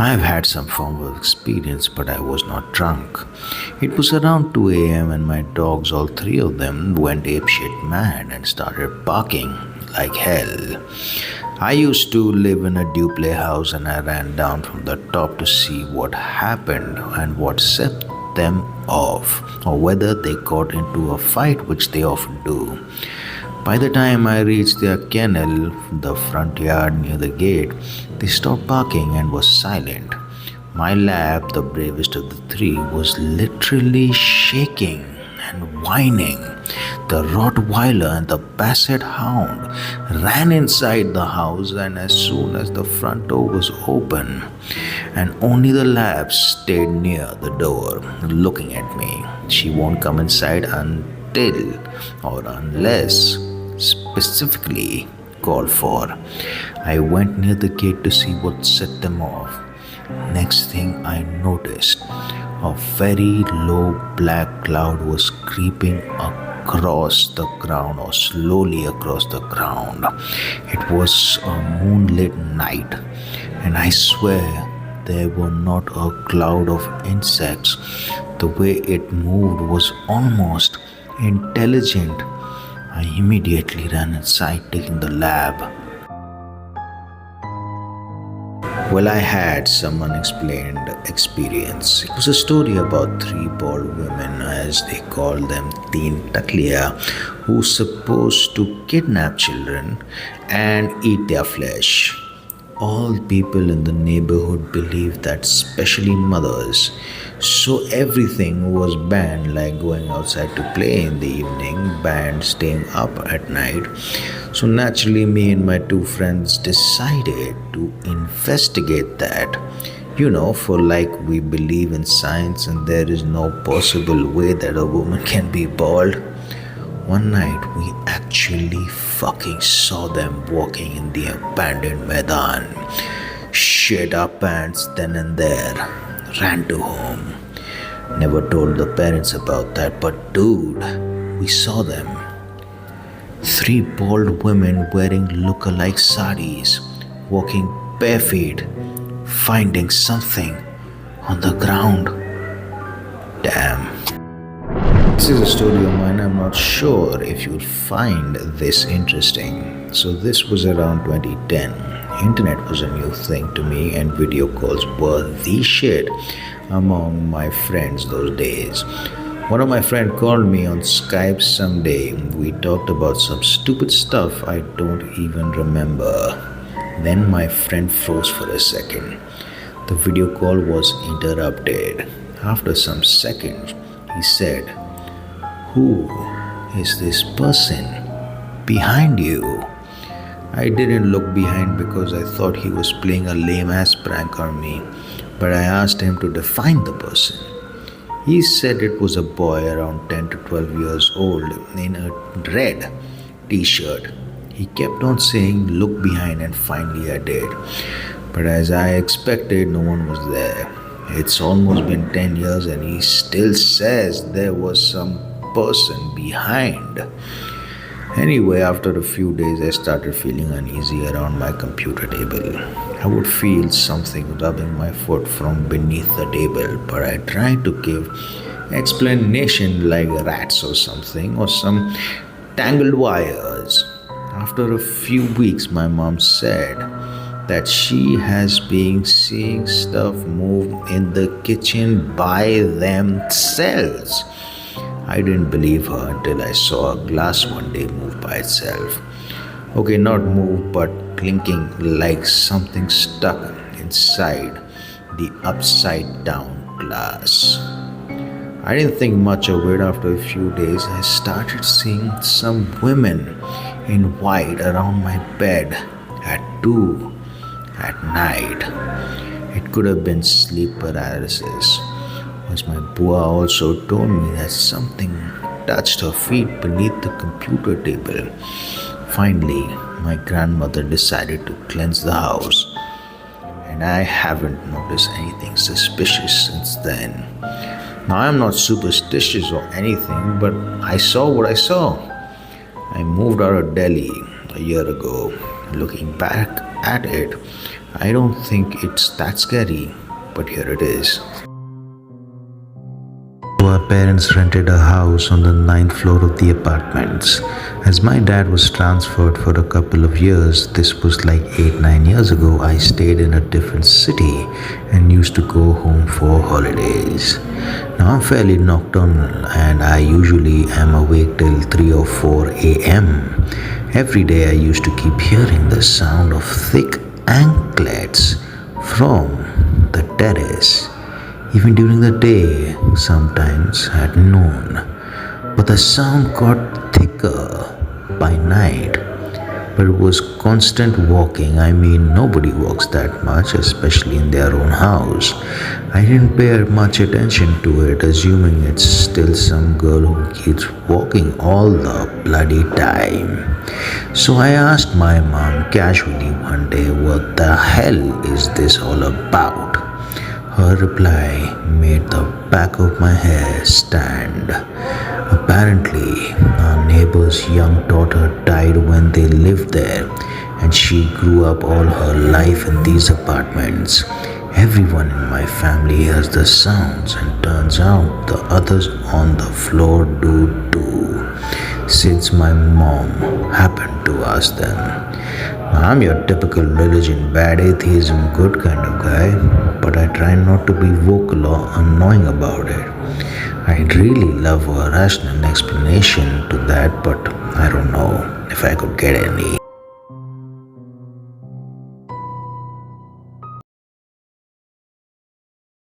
I've had some form of experience, but I was not drunk. It was around 2 a.m., and my dogs, all three of them, went apeshit mad and started barking like hell. I used to live in a duplex house, and I ran down from the top to see what happened and what set them off, or whether they got into a fight, which they often do. By the time I reached their kennel, the front yard near the gate, they stopped barking and was silent. My lab, the bravest of the three, was literally shaking and whining. The Rottweiler and the Basset Hound ran inside the house, and as soon as the front door was open, and only the lab stayed near the door looking at me. She won't come inside until or unless specifically called for. I went near the gate to see what set them off. Next thing I noticed, a very low black cloud was creeping across the ground, or slowly across the ground. It was a moonlit night, and I swear there were not a cloud of insects. The way it moved was almost intelligent. I immediately ran inside, taking the lab. Well, I had some unexplained experience. It was a story about three bald women, as they call them, Teen Takliya, who supposed to kidnap children and eat their flesh. All people in the neighborhood believed that, especially mothers. So everything was banned, like going outside to play in the evening, banned staying up at night. So naturally, me and my two friends decided to investigate that. For like we believe in science and there is no possible way that a woman can be bald. One night, we actually fucking saw them walking in the abandoned Maidan. Shit our pants then and there. Ran to home. Never told the parents about that, but dude, we saw them. Three bald women wearing look-alike saris, walking bare feet, finding something on the ground. Damn. This is a story of mine. I'm not sure if you'll find this interesting. So this was around 2010. Internet was a new thing to me, and video calls were the shit among my friends those days. One of my friends called me on Skype someday. We talked about some stupid stuff I don't even remember. Then my friend froze for a second. The video call was interrupted. After some seconds, he said, "Who is this person behind you?" I didn't look behind because I thought he was playing a lame-ass prank on me, but I asked him to define the person. He said it was a boy around 10 to 12 years old in a red t-shirt. He kept on saying, "Look behind," and finally I did. But as I expected, no one was there. It's almost been 10 years and he still says there was some person behind. Anyway, after a few days, I started feeling uneasy around my computer table. I would feel something rubbing my foot from beneath the table, but I tried to give explanation like rats or something, or some tangled wires. After a few weeks, my mom said that she has been seeing stuff move in the kitchen by themselves. I didn't believe her until I saw a glass one day move by itself. Okay, not move, but clinking like something stuck inside the upside down glass. I didn't think much of it. After a few days, I started seeing some women in white around my bed at 2 at night. It could have been sleep paralysis, as my bua also told me that something touched her feet beneath the computer table. Finally, my grandmother decided to cleanse the house, and I haven't noticed anything suspicious since then. Now, I'm not superstitious or anything, but I saw what I saw. I moved out of Delhi a year ago. Looking back at it, I don't think it's that scary, but here it is. Our parents rented a house on the ninth floor of the apartments. As my dad was transferred for a couple of years, this was like 8-9 years ago, I stayed in a different city and used to go home for holidays. Now I'm fairly nocturnal and I usually am awake till 3 or 4 a.m. Every day I used to keep hearing the sound of thick anklets from the terrace, even during the day, sometimes at noon. But the sound got thicker by night. But it was constant walking. I mean, nobody walks that much, especially in their own house. I didn't pay much attention to it, assuming it's still some girl who keeps walking all the bloody time. So I asked my mom casually one day, what the hell is this all about? Her reply made the back of my hair stand. Apparently, our neighbor's young daughter died when they lived there, and she grew up all her life in these apartments. Everyone in my family hears the sounds, and turns out the others on the floor do too, since my mom happened to ask them. I'm your typical religion, bad atheism, good kind of guy, but I try not to be vocal or annoying about it. I'd really love a rational explanation to that, but I don't know if I could get any.